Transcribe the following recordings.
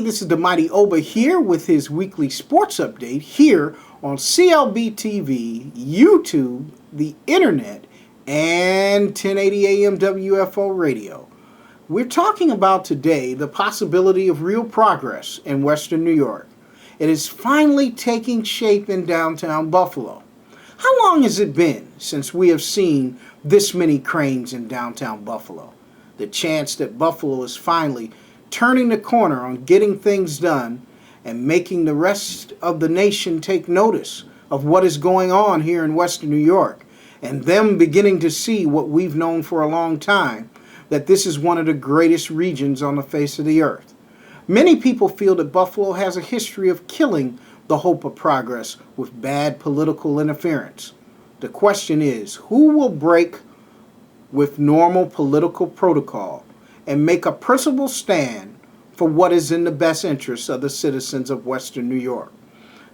this is the Mighty Oba here with his weekly sports update here on clbTV, YouTube, the internet, and 1080 AM WFO radio. We're talking about today the possibility of real progress in Western New York. It is finally taking shape in downtown Buffalo. How long has it been since we have seen this many cranes in downtown Buffalo? The chance that Buffalo is finally turning the corner on getting things done and making the rest of the nation take notice of what is going on here in Western New York, and them beginning to see what we've known for a long time, that this is one of the greatest regions on the face of the earth. Many people feel that Buffalo has a history of killing the hope of progress with bad political interference. The question is, who will break with normal political protocol and make a principled stand for what is in the best interests of the citizens of Western New York?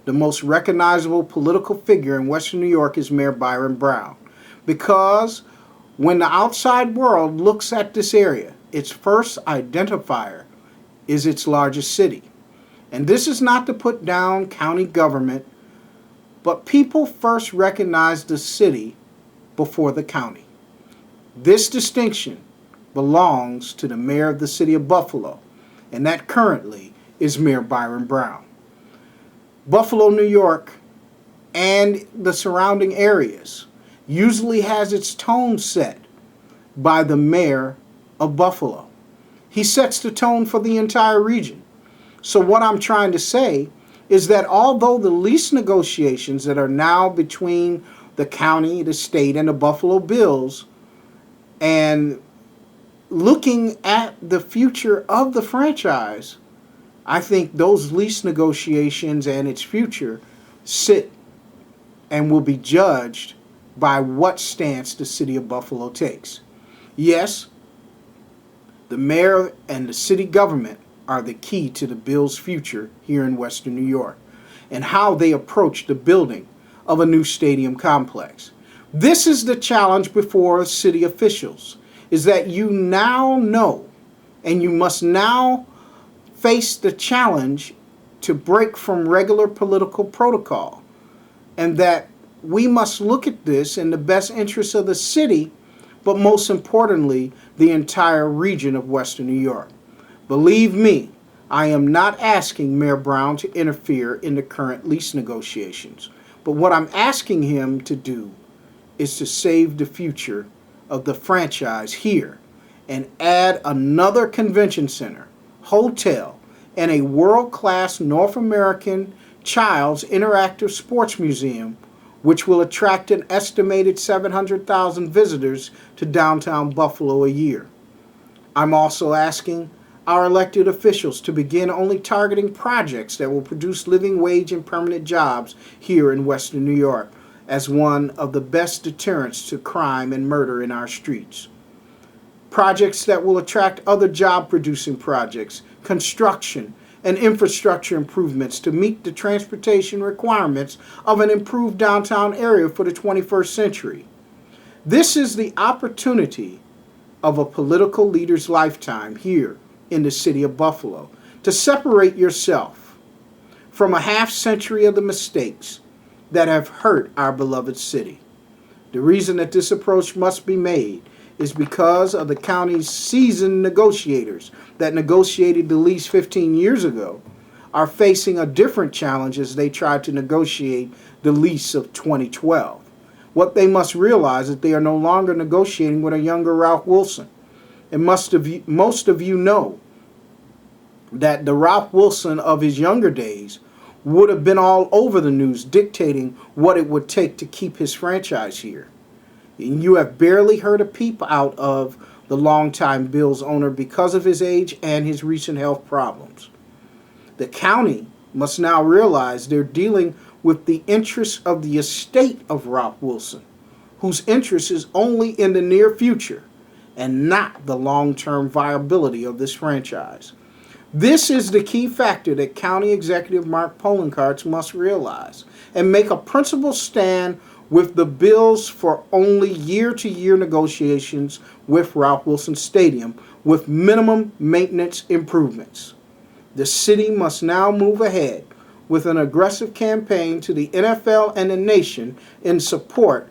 The most recognizable political figure in Western New York is Mayor Byron Brown, because when the outside world looks at this area, its first identifier is its largest city. And this is not to put down county government, but people first recognize the city before the county. This distinction belongs to the mayor of the city of Buffalo, and that currently is Mayor Byron Brown. Buffalo, New York, and the surrounding areas usually has its tone set by the mayor of Buffalo. He sets the tone for the entire region. So what I'm trying to say is that although the lease negotiations that are now between the county, the state, and the Buffalo Bills, and looking at the future of the franchise, I think those lease negotiations and its future sit and will be judged by what stance the city of Buffalo takes. Yes, the mayor and the city government are the key to the Bills' future here in Western New York and how they approach the building of a new stadium complex. This is the challenge before city officials, is that you now know and you must now face the challenge to break from regular political protocol, and that we must look at this in the best interest of the city, but most importantly, the entire region of Western New York. Believe me, I am not asking Mayor Brown to interfere in the current lease negotiations, but what I'm asking him to do is to save the future of the franchise here and add another convention center, hotel, and a world-class North American Child's Interactive Sports Museum, which will attract an estimated 700,000 visitors to downtown Buffalo a year. I'm also asking our elected officials to begin only targeting projects that will produce living wage and permanent jobs here in Western New York as one of the best deterrents to crime and murder in our streets. Projects that will attract other job-producing projects, construction, and infrastructure improvements to meet the transportation requirements of an improved downtown area for the 21st century. This is the opportunity of a political leader's lifetime here in the city of Buffalo, to separate yourself from a half century of the mistakes that have hurt our beloved city. The reason that this approach must be made is because of the county's seasoned negotiators that negotiated the lease 15 years ago are facing a different challenge as they try to negotiate the lease of 2012. What they must realize is that they are no longer negotiating with a younger Ralph Wilson. And most of you know that the Ralph Wilson of his younger days would have been all over the news dictating what it would take to keep his franchise here. And you have barely heard a peep out of the longtime Bills owner because of his age and his recent health problems. The county must now realize they're dealing with the interests of the estate of Ralph Wilson, whose interest is only in the near future and not the long-term viability of this franchise. This is the key factor that County Executive Mark Poloncarz must realize and make a principled stand with the Bills for only year-to-year negotiations with Ralph Wilson Stadium with minimum maintenance improvements. The city must now move ahead with an aggressive campaign to the NFL and the nation in support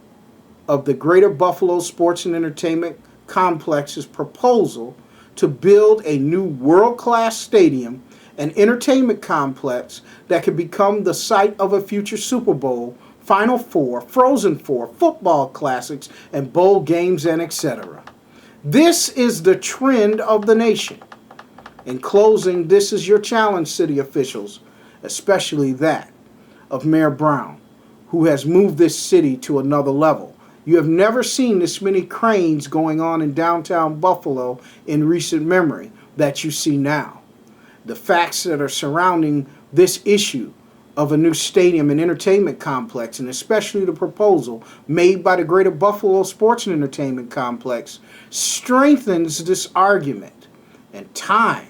of the Greater Buffalo Sports and Entertainment Complex's proposal to build a new world-class stadium and entertainment complex that could become the site of a future Super Bowl, Final Four, Frozen Four, football classics, and bowl games, and etc. This is the trend of the nation. In closing, this is your challenge, city officials, especially that of Mayor Brown, who has moved this city to another level. You have never seen this many cranes going on in downtown Buffalo in recent memory that you see now. The facts that are surrounding this issue of a new stadium and entertainment complex, and especially the proposal made by the Greater Buffalo Sports and Entertainment Complex, strengthens this argument. And time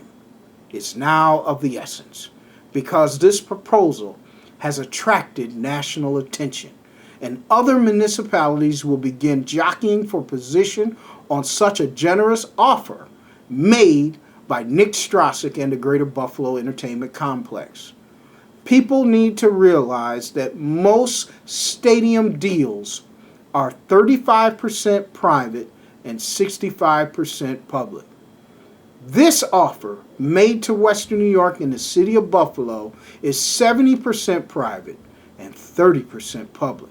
is now of the essence, because this proposal has attracted national attention, and other municipalities will begin jockeying for position on such a generous offer made by Nick Strasek and the Greater Buffalo Entertainment Complex. People need to realize that most stadium deals are 35% private and 65% public. This offer made to Western New York and the city of Buffalo is 70% private and 30% public.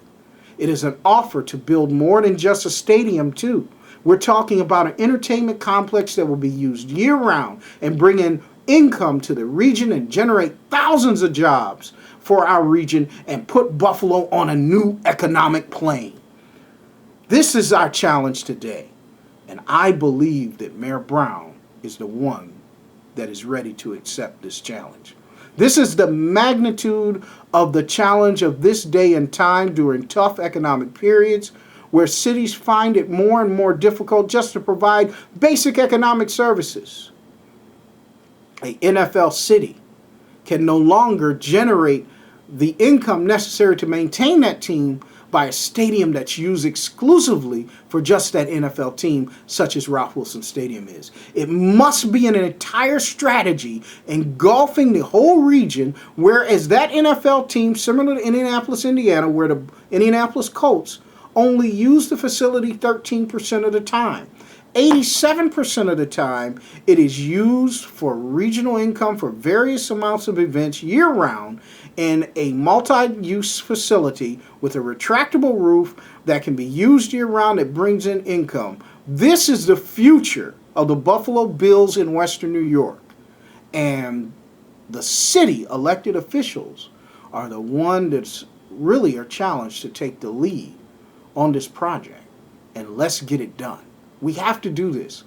It is an offer to build more than just a stadium, too. We're talking about an entertainment complex that will be used year-round and bring in income to the region and generate thousands of jobs for our region and put Buffalo on a new economic plane. This is our challenge today, and I believe that Mayor Brown is the one that is ready to accept this challenge. This is the magnitude of the challenge of this day and time during tough economic periods where cities find it more and more difficult just to provide basic economic services. A NFL city can no longer generate the income necessary to maintain that team by a stadium that's used exclusively for just that NFL team, such as Ralph Wilson Stadium is. It must be an entire strategy engulfing the whole region, whereas that NFL team, similar to Indianapolis, Indiana, where the Indianapolis Colts only use the facility 13% of the time. 87% of the time, it is used for regional income for various amounts of events year-round in a multi-use facility with a retractable roof that can be used year-round that brings in income. This is the future of the Buffalo Bills in Western New York. And the city elected officials are the one that's really are challenged to take the lead on this project. And let's get it done. We have to do this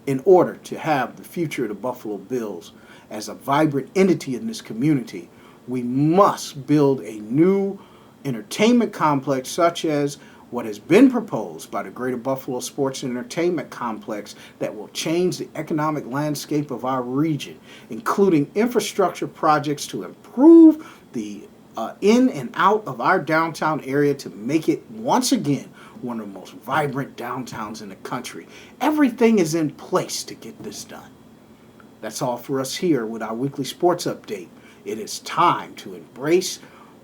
in order to have the future of the Buffalo Bills as a vibrant entity in this community. We must build a new entertainment complex such as what has been proposed by the Greater Buffalo Sports and Entertainment Complex that will change the economic landscape of our region, including infrastructure projects to improve the in and out of our downtown area to make it once again one of the most vibrant downtowns in the country. Everything is in place to get this done. That's all for us here with our weekly sports update. It is time to embrace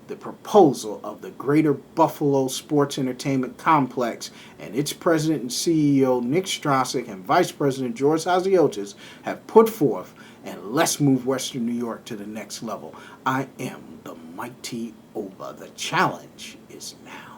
the proposal of the Greater Buffalo Sports Entertainment Complex, and its president and CEO Nick Strasek and Vice President George Haziotis have put forth, and let's move Western New York to the next level. I am the mighty Oba. The challenge is now.